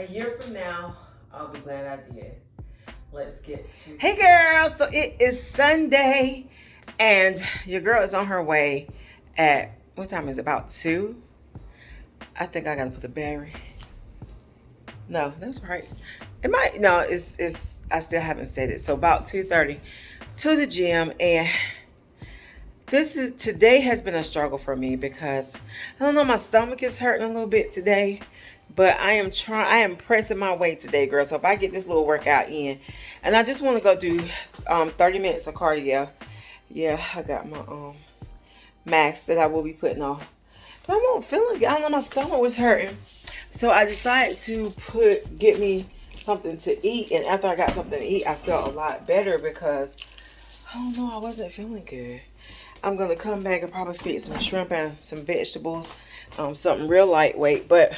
A year from now, I'll be glad I did. Let's get to... Hey girls, so it is Sunday and your girl is on her way at, what time is it, about 2? I think I gotta put the battery. No, that's right. It might, no, it's I still haven't said it. So about 2:30 to the gym, and today has been a struggle for me because I don't know, my stomach is hurting a little bit today, but I am pressing my way today, girl. So if I get this little workout in, and I just want to go do 30 minutes of cardio. Yeah, I got my mask that I will be putting on. But I won't feel it. I don't know, my stomach was hurting. So I decided to get me something to eat. And after I got something to eat, I felt a lot better because, I don't know, I wasn't feeling good. I'm going to come back and probably feed some shrimp and some vegetables. Something real lightweight. But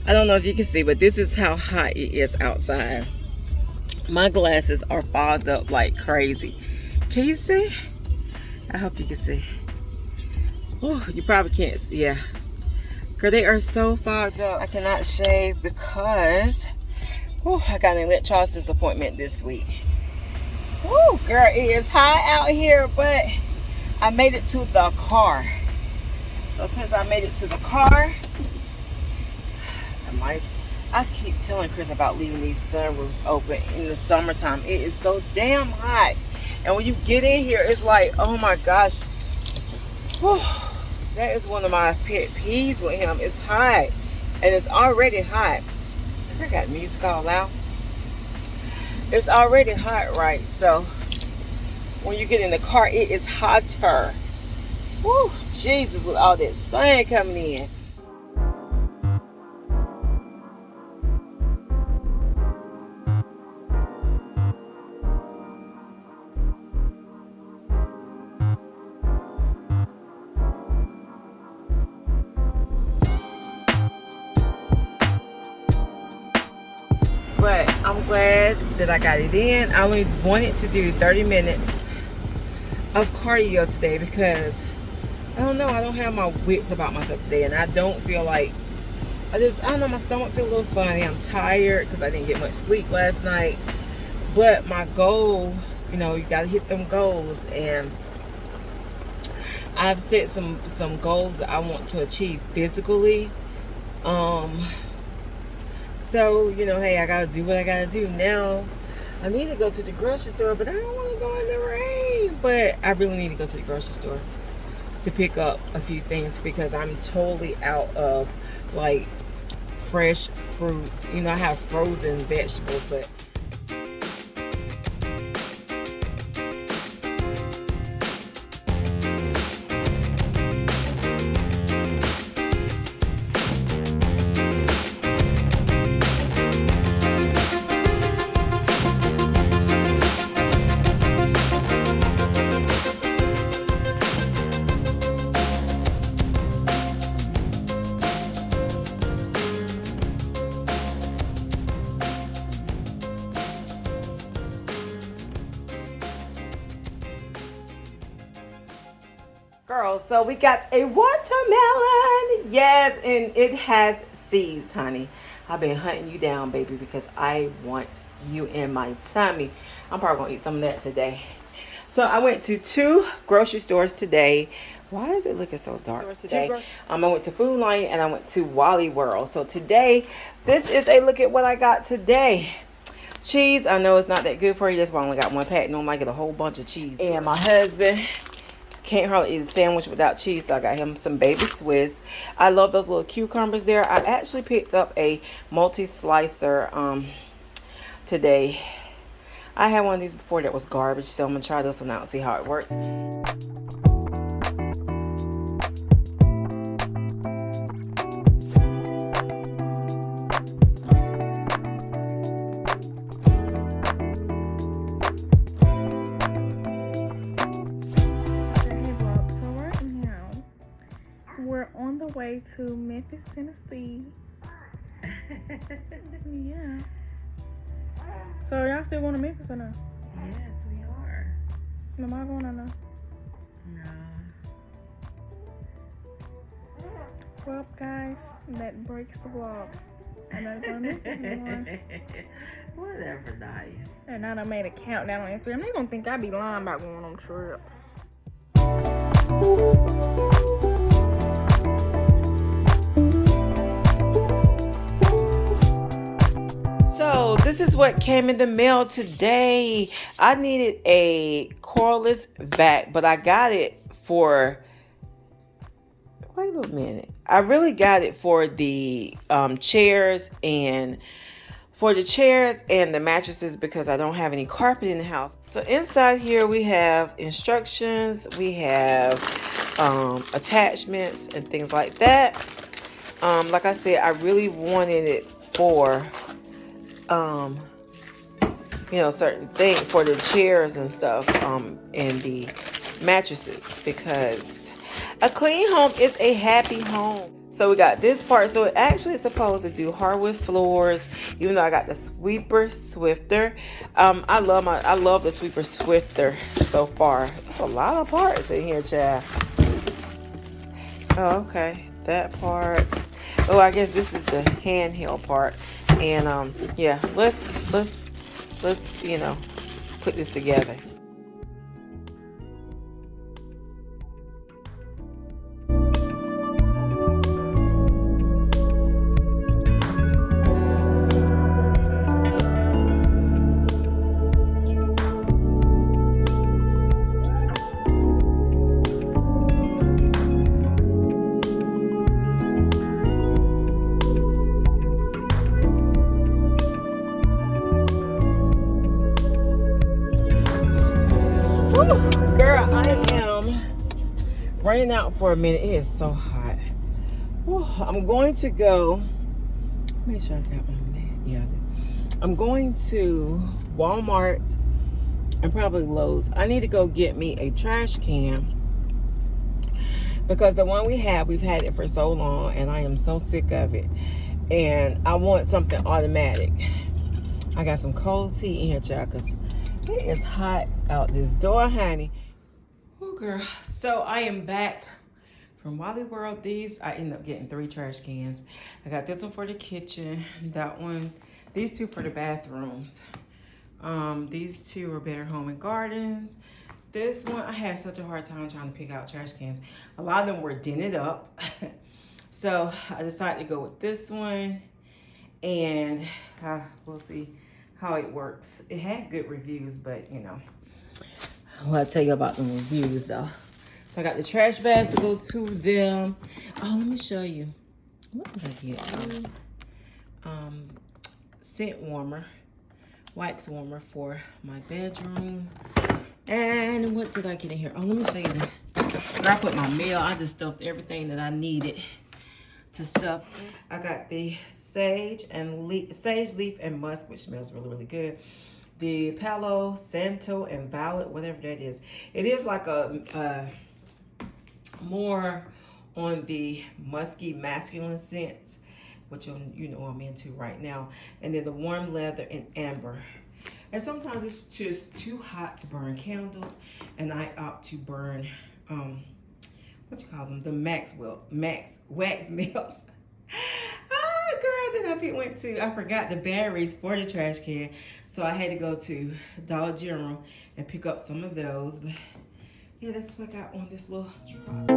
I don't know if you can see, but this is how hot it is outside. My glasses are fogged up like crazy. Can you see? I hope you can see. Oh, you probably can't see. Yeah. Girl, they are so fogged up. I cannot shave because I got an electrolysis appointment this week. Woo, girl, it is hot out here, but I made it to the car. So since I made it to the car, I keep telling Chris about leaving these sunroofs open in the summertime. It is so damn hot. And when you get in here, it's like, oh my gosh. Whew. That is one of my pet peeves with him. It's hot. And it's already hot. I got music all loud. It's already hot, right? So when you get in the car, it is hotter. Woo, Jesus, with all that sun coming in. But I'm glad that I got it in. I only wanted to do 30 minutes of cardio today because I don't know, I don't have my wits about myself today, and I don't feel like, I don't know, my stomach feels a little funny. I'm tired because I didn't get much sleep last night. But my goal, you know, you got to hit them goals, and I've set some goals that I want to achieve physically. So, you know, hey, I gotta do what I gotta do. Now, I need to go to the grocery store, but I don't want to go in the rain. But I really need to go to the grocery store to pick up a few things because I'm totally out of, like, fresh fruit. You know, I have frozen vegetables, but... Girl, so we got a watermelon. Yes, and it has seeds, honey. I've been hunting you down, baby, because I want you in my tummy. I'm probably gonna eat some of that today. So I went to 2 grocery stores today. Why is it looking so dark today? I went to Food Lion and I went to Wally World. So today, this is a look at what I got today. Cheese, I know it's not that good for you. That's why I only got 1 pack. Normally I get a whole bunch of cheese. And my husband can't hardly eat a sandwich without cheese, so I got him some baby Swiss. I love those little cucumbers there. I actually picked up a multi-slicer today. I had one of these before that was garbage, so I'm gonna try this one out and see how it works. Way to Memphis, Tennessee. Yeah. So y'all still going to Memphis or no? Yes, we are. Am I going or no? No. Well, guys, that breaks the vlog. I'm not going to miss this anymore. Whatever, Naya. And now I made a countdown on Instagram. They gonna think I be lying about going on trips. So this is what came in the mail today. I needed a cordless vac, but I got it for, wait a minute. I really got it for the chairs and the mattresses because I don't have any carpet in the house. So inside here we have instructions, we have attachments and things like that. Like I said, I really wanted it for certain things for the chairs and stuff, and the mattresses, because a clean home is a happy home. So we got this part. So it actually is supposed to do hardwood floors, even though I got the sweeper swifter. I love the sweeper swifter so far. There's a lot of parts in here, child. Oh, okay, that part. Oh, I guess this is the handheld part. And yeah, let's put this together. Girl, I am running out for a minute. It is so hot. Whew, I'm going to go. Make sure I got my mat. Yeah, I do. I'm going to Walmart and probably Lowe's. I need to go get me a trash can because the one we've had it for so long and I am so sick of it. And I want something automatic. I got some cold tea in here, child, because it is hot out this door, honey. Oh, girl. So I am back from Wally World. I ended up getting 3 trash cans. I got this one for the kitchen, that one, these 2 for the bathrooms. These 2 are Better Home and Gardens. This one, I had such a hard time trying to pick out trash cans. A lot of them were dented up. So I decided to go with this one, and we'll see how it works. It had good reviews, but I'll tell you about the reviews though. So I got the trash bags to go to them. Oh, let me show you. What did I get? Scent warmer, wax warmer for my bedroom. And what did I get in here? Oh, let me show you where I put my mail. I just stuffed everything that I needed to stuff. I got the sage leaf and musk, which smells really, really good. The Palo Santo and Violet, whatever that is. It is like a more on the musky masculine scent, which you know I'm into right now. And then the warm leather and amber. And sometimes it's just too hot to burn candles, and I opt to burn what you call them, the max wax melts. Oh, girl, then I forgot the batteries for the trash can, so I had to go to Dollar General and pick up some of those. But yeah, that's what I got on this little truck.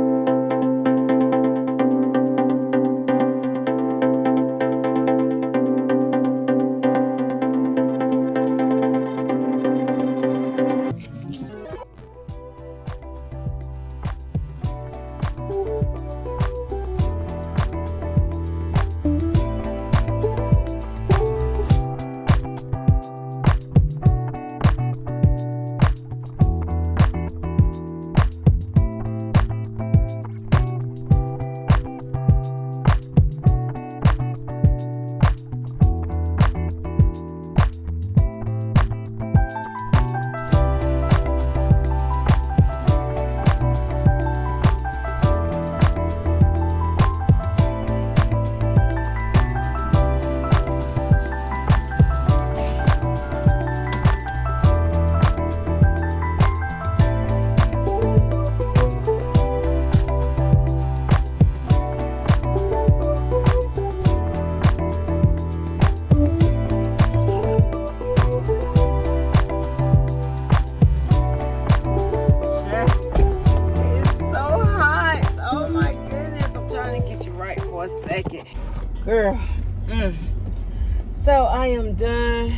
second. Girl. So I am done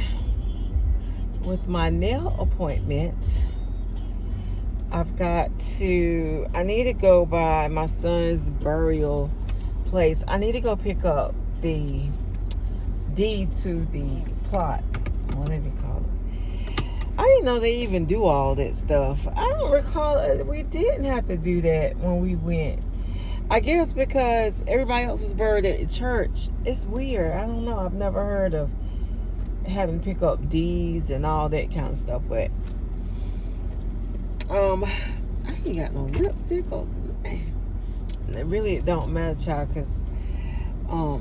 with my nail appointment. I need to go by my son's burial place. I need to go pick up the deed to the plot, whatever you call it. I didn't know they even do all that stuff. I don't recall we didn't have to do that when we went. I guess because everybody else is buried at the church. It's weird. I don't know. I've never heard of having to pick up deeds and all that kind of stuff. But I ain't got no lipstick on. It really don't matter, child, because I'll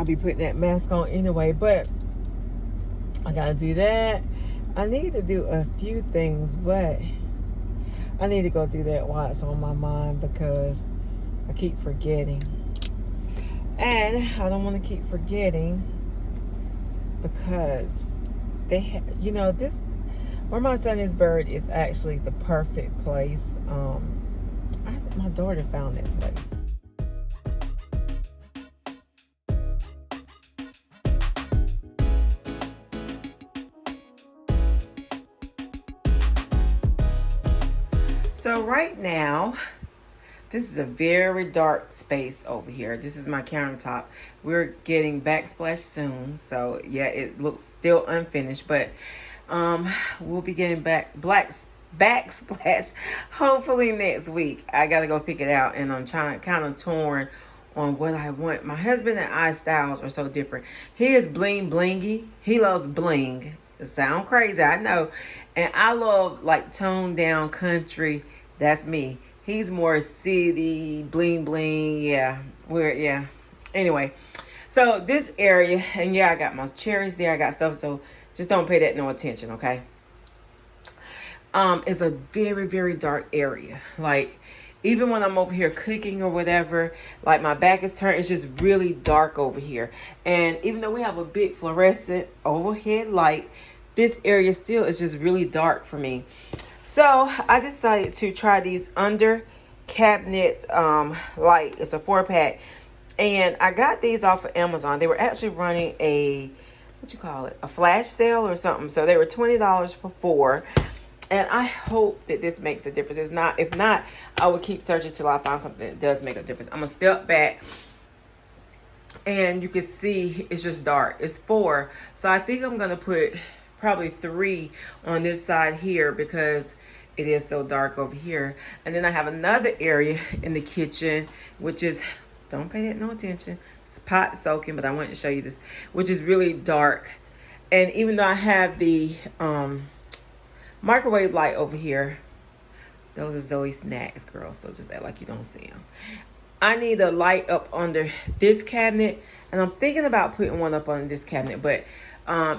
be putting that mask on anyway. But I gotta do that. I need to do a few things, but I need to go do that while it's on my mind because I keep forgetting. And I don't want to keep forgetting because this where my son is buried is actually the perfect place. My daughter found that place. So right now, this is a very dark space over here. This is my countertop. We're getting backsplash soon. So yeah, it looks still unfinished, but we'll be getting backsplash hopefully next week. I gotta go pick it out, and I'm kind of torn on what I want. My husband and I styles are so different. He is bling blingy. He loves bling. It sounds crazy, I know. And I love like toned down country. That's me. He's more city, bling bling. Yeah. Anyway, so this area, and yeah, I got my cherries there. I got stuff, so just don't pay that no attention, okay? It's a very, very dark area. Like, even when I'm over here cooking or whatever, like my back is turned, it's just really dark over here. And even though we have a big fluorescent overhead light, this area still is just really dark for me. So I decided to try these under cabinet light. It's a 4-pack. And I got these off of Amazon. They were actually running a flash sale or something. So they were $20 for 4. And I hope that this makes a difference. If not, I will keep searching till I find something that does make a difference. I'm gonna step back, and you can see it's just dark. It's 4. So I think I'm gonna put probably 3 on this side here because it is so dark over here. And then I have another area in the kitchen, which is, don't pay that no attention, it's pot soaking, but I wanted to show you this, which is really dark. And even though I have the microwave light over here, those are Zoe's snacks, girl, so just act like you don't see them. I need a light up under this cabinet, and I'm thinking about putting one up on this cabinet, but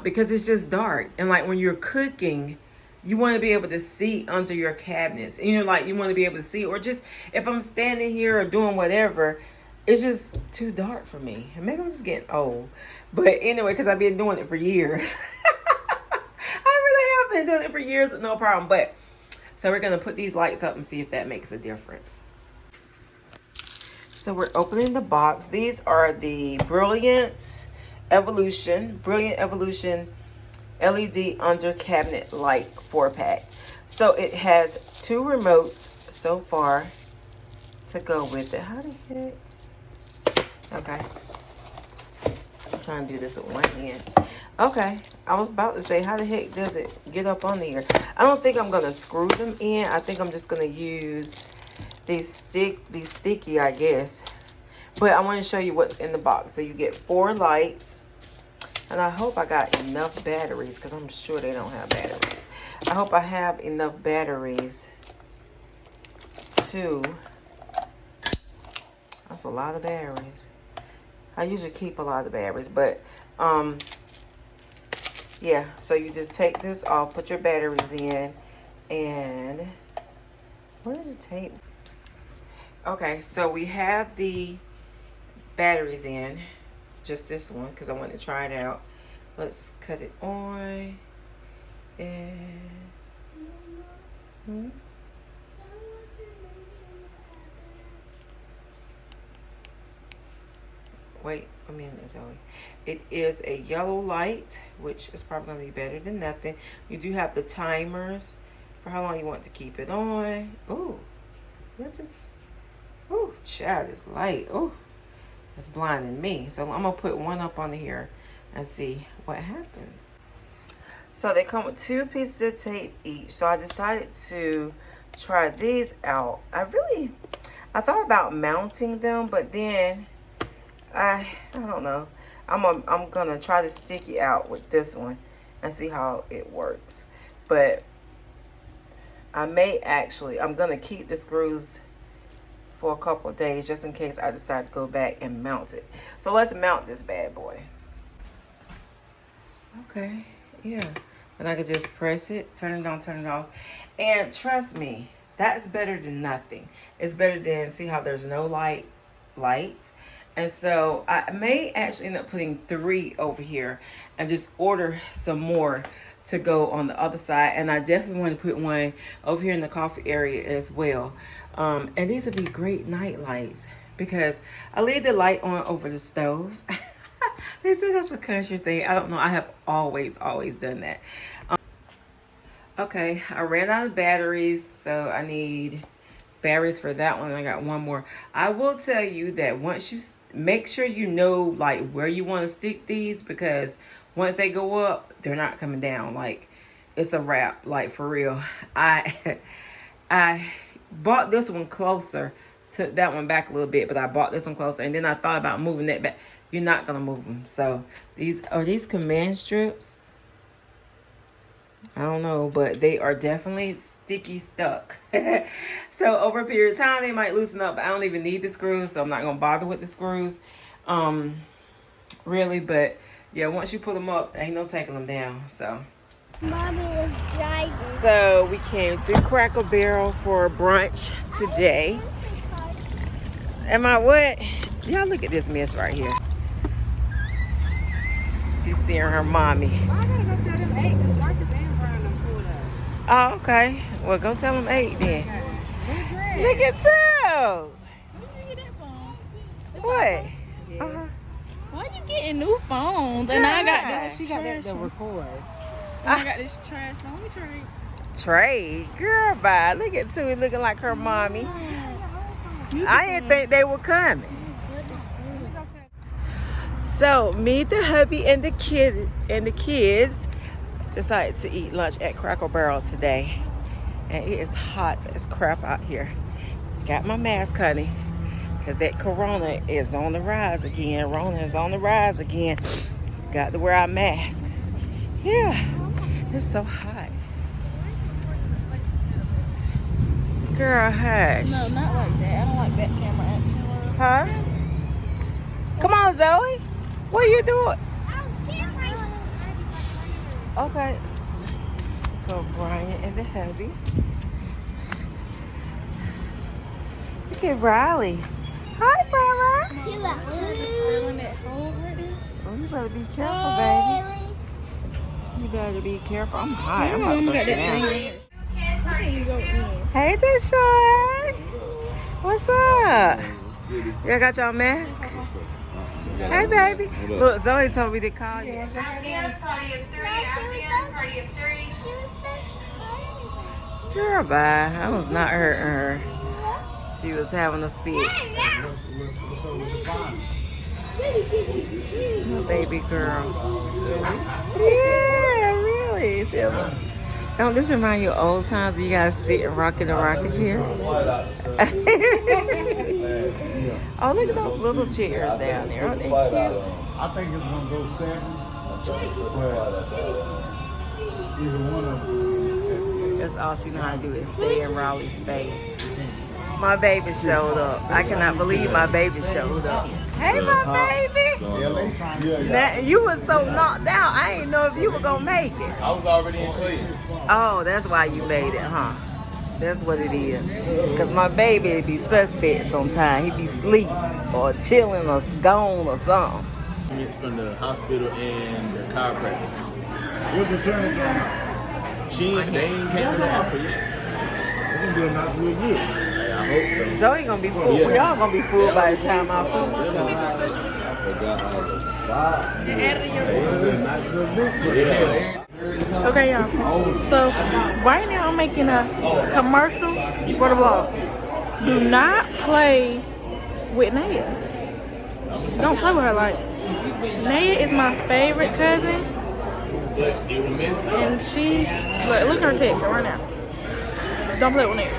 because it's just dark. And like when you're cooking, you want to be able to see under your cabinets, and you want to be able to see, or just if I'm standing here or doing whatever, it's just too dark for me. And maybe I'm just getting old, but anyway, because I've been doing it for years. I really have been doing it for years with no problem. But so we're going to put these lights up and see if that makes a difference. So we're opening the box. These are the Brilliant Evolution LED under cabinet light 4-pack. So it has 2 remotes so far to go with it. How the heck? Okay. I'm trying to do this with one hand. Okay. I was about to say, how the heck does it get up on here? I don't think I'm going to screw them in. I think I'm just going to use these sticky, I guess. But I want to show you what's in the box. So you get 4 lights. And I hope I got enough batteries, because I'm sure they don't have batteries. I hope I have enough batteries to... That's a lot of batteries. I usually keep a lot of batteries, but yeah, so you just take this off, put your batteries in, and where is the tape? Okay, so we have the batteries in, just this one, because I want to try it out. Let's cut it on, and Wait a minute, Zoe. It is a yellow light, which is probably going to be better than nothing. You do have the timers for how long you want to keep it on. Oh, that just, oh, child, it's light. Oh, it's blinding me. So I'm going to put one up on here and see what happens. So they come with 2 pieces of tape each. So I decided to try these out. I thought about mounting them, but then I don't know. I'm gonna try to stick it out with this one and see how it works. But I'm gonna keep the screws for a couple of days just in case I decide to go back and mount it. So let's mount this bad boy. Okay, yeah. And I could just press it, turn it on, turn it off. And trust me, that's better than nothing. It's better than, see how there's no light. And so I may actually end up putting 3 over here and just order some more to go on the other side. And I definitely want to put one over here in the coffee area as well. And these would be great night lights because I leave the light on over the stove. They say that's a country thing. I don't know. I have always done that. Okay, I ran out of batteries, so I need batteries for that one. I got one more. I will tell you that once you make sure you know like where you want to stick these, because once they go up, they're not coming down. Like it's a wrap, like for real. I bought this one closer, took that one back a little bit, but I bought this one closer, and then I thought about moving that back. You're not gonna move them. So these are command strips. I don't know, but they are definitely sticky stuck. So over a period of time, they might loosen up. I don't even need the screws, so I'm not going to bother with the screws. Really, but yeah, once you put them up, ain't no taking them down. So Mommy is driving. So we came to Cracker Barrel for brunch today. Am I what? Y'all look at this mess right here. She's seeing her mommy. I gotta go tell them 8 because Marcus and Brian done pulled up. Oh, okay. Well, go tell them 8 then. New dress. Look at 2. Where you get that phone? What? Yeah. Why you getting new phones? And I got this. She got that to record. And I got this trash phone. Let me trade. Trade? Girl, bye. Look at 2 looking like her mommy. I didn't think they were coming. So me, the hubby, and the kids decided to eat lunch at Cracker Barrel today, and it is hot as crap out here. Got my mask, honey, because that corona is on the rise again. Rona is on the rise again. Got to wear our mask. Yeah, it's so hot. Girl, hush. No, not like that. I don't like back camera action. Huh? Come on, Zoe. What are you doing? Okay. Go Brian and the hubby. Look at Riley. Hi, brother. Oh, you better be careful, baby. You better be careful. I'm hot. I'm about to go sit down. Hey, Deshaun. What's up? Y'all got y'all mask? Hey, baby. Look, Zoe told me to call you. Girl, bye. I was not hurting her. She was having a fit. My baby girl. Yeah, really. Don't this remind you of old times when you guys sit and rock in the rocking chair? Oh, look at those little chairs down there. Aren't they cute? I think it's gonna go 7. But either one of them. That's all she know how to do is stay in Raleigh's space. My baby showed up. I cannot believe my baby showed up. Hey, my baby. Now, you was so knocked out. I didn't know if you were gonna make it. I was already in Cleveland. Oh, that's why you made it, huh? That's what it is. Because my baby be suspect sometimes. He be asleep or chilling or gone or something. It's from the hospital and the chiropractor. What's the turn on? They ain't came to the offer yet. It's gonna not real good. I hope so. Zoe gonna be full. We all gonna be full by the time our food comes. Okay, y'all. So right now I'm making a commercial for the vlog. Do not play with Naya. Don't play with her. Like, Naya is my favorite cousin, and she's look at her text right now. Don't play with Naya.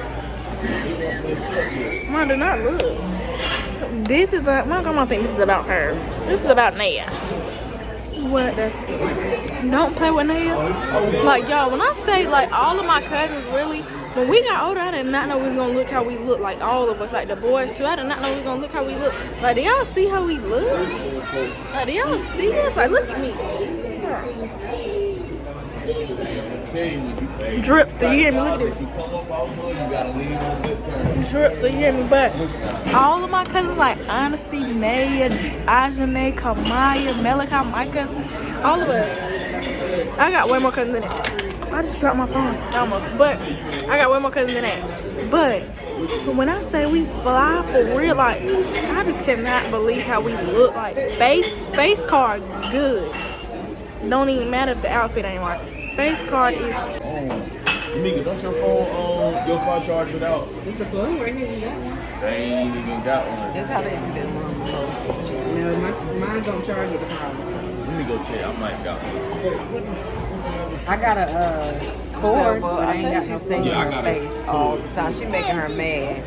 Mom, do not look. This is my grandma thinks this is about her. This is about Naya. What the? Don't play with Naya. Like, y'all, when I say, like, all of my cousins, really, when we got older, I did not know we was gonna look how we look. Like, all of us, like the boys too. I did not know we was gonna look how we look. Like, do y'all see how we look? Like, do y'all see us? Like, look at me. Drips, do you hear me? Look at this. Drips, do you hear me? But all of my cousins, like Honesty, Naya, Ajane, Kamaya, Melika, Micah, all of us. I got way more cousins than that. I just dropped my phone almost, but I got way more cousins than that. But when I say we fly for real, like, I just cannot believe how we look. Like, face card good. Don't even matter if the outfit ain't right. Face card is. Nigga, don't your phone your car charge it out? It's a plug right here. You got one. They ain't even got one. That's how they do that one. No, mine don't charge with the car. Let me go check. I might got one. I got a cord, but I ain't got no thing Yeah, on her face all the time. She making her mad.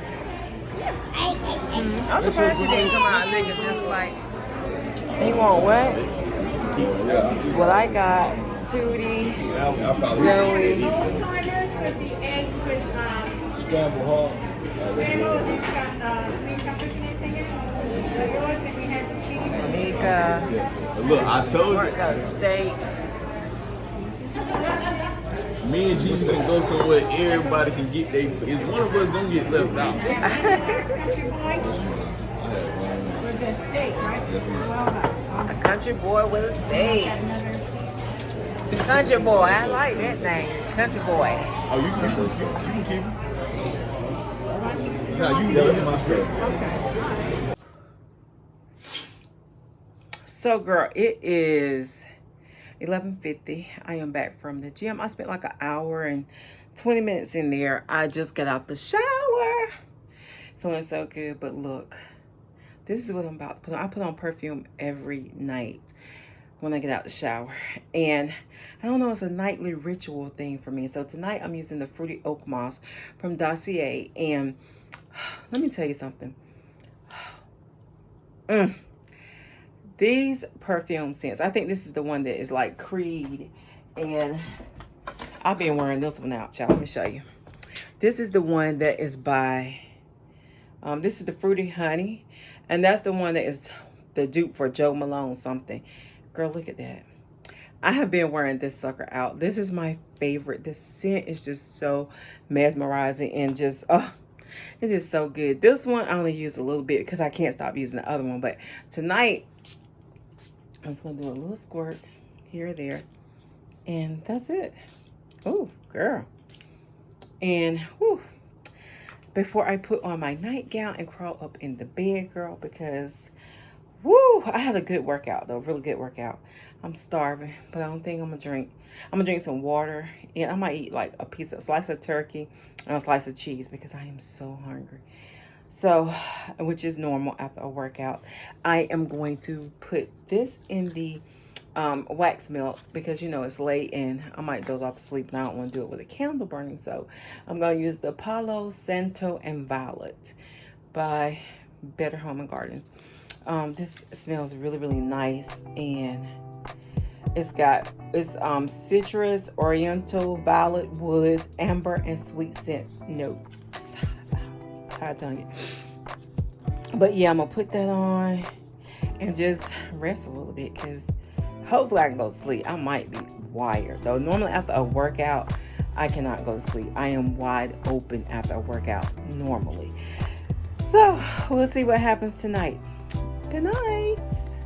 I'm surprised she didn't come out looking just like. You want what? This is what I got. Tootie, Zoe. Monica. Look, I told you. Got a steak. Me and Jesus can go somewhere everybody can get their. Is one of us gonna get left out? A country boy with a steak. Country boy, I like that name. Country boy. Oh, you can keep it. No, you can keep it. So, girl, it is 11:50. I am back from the gym. I spent like an hour and 20 minutes in there. I just got out the shower. Feeling so good, but look. This is what I'm about to put on. I put on perfume every night when I get out the shower. And I don't know, it's a nightly ritual thing for me. So tonight I'm using the Fruity Oak Moss from Dossier. And let me tell you something. These perfume scents, I think this is the one that is like Creed. And I've been wearing this one out, y'all. Let me show you. This is the one that is by, this is the Fruity Honey. And that's the one that is the dupe for Joe Malone something. Girl, look at that. I have been wearing this sucker out. This is my favorite. The scent is just so mesmerizing and just, oh, it is so good. This one I only use a little bit because I can't stop using the other one. But tonight, I'm just going to do a little squirt here or there. And that's it. Oh, girl. And, whew. Before I put on my nightgown and crawl up in the bed, girl, because, woo, I had a good workout, though, really good workout. I'm starving, but I don't think I'm going to drink. I'm going to drink some water, and I might eat, like, a slice of turkey and a slice of cheese because I am so hungry. So, which is normal after a workout. I am going to put this in the wax melt because, you know, it's late and I might doze off to sleep and I don't want to do it with a candle burning. So I'm going to use the Palo Santo and Violet by Better Home and Gardens. This smells really, really nice, and it's citrus, oriental, violet, woods, amber, and sweet scent notes. Tired tongue. But yeah, I'm going to put that on and just rest a little bit because hopefully I can go to sleep. I might be wired though. Normally after a workout, I cannot go to sleep. I am wide open after a workout normally. So we'll see what happens tonight. Good night.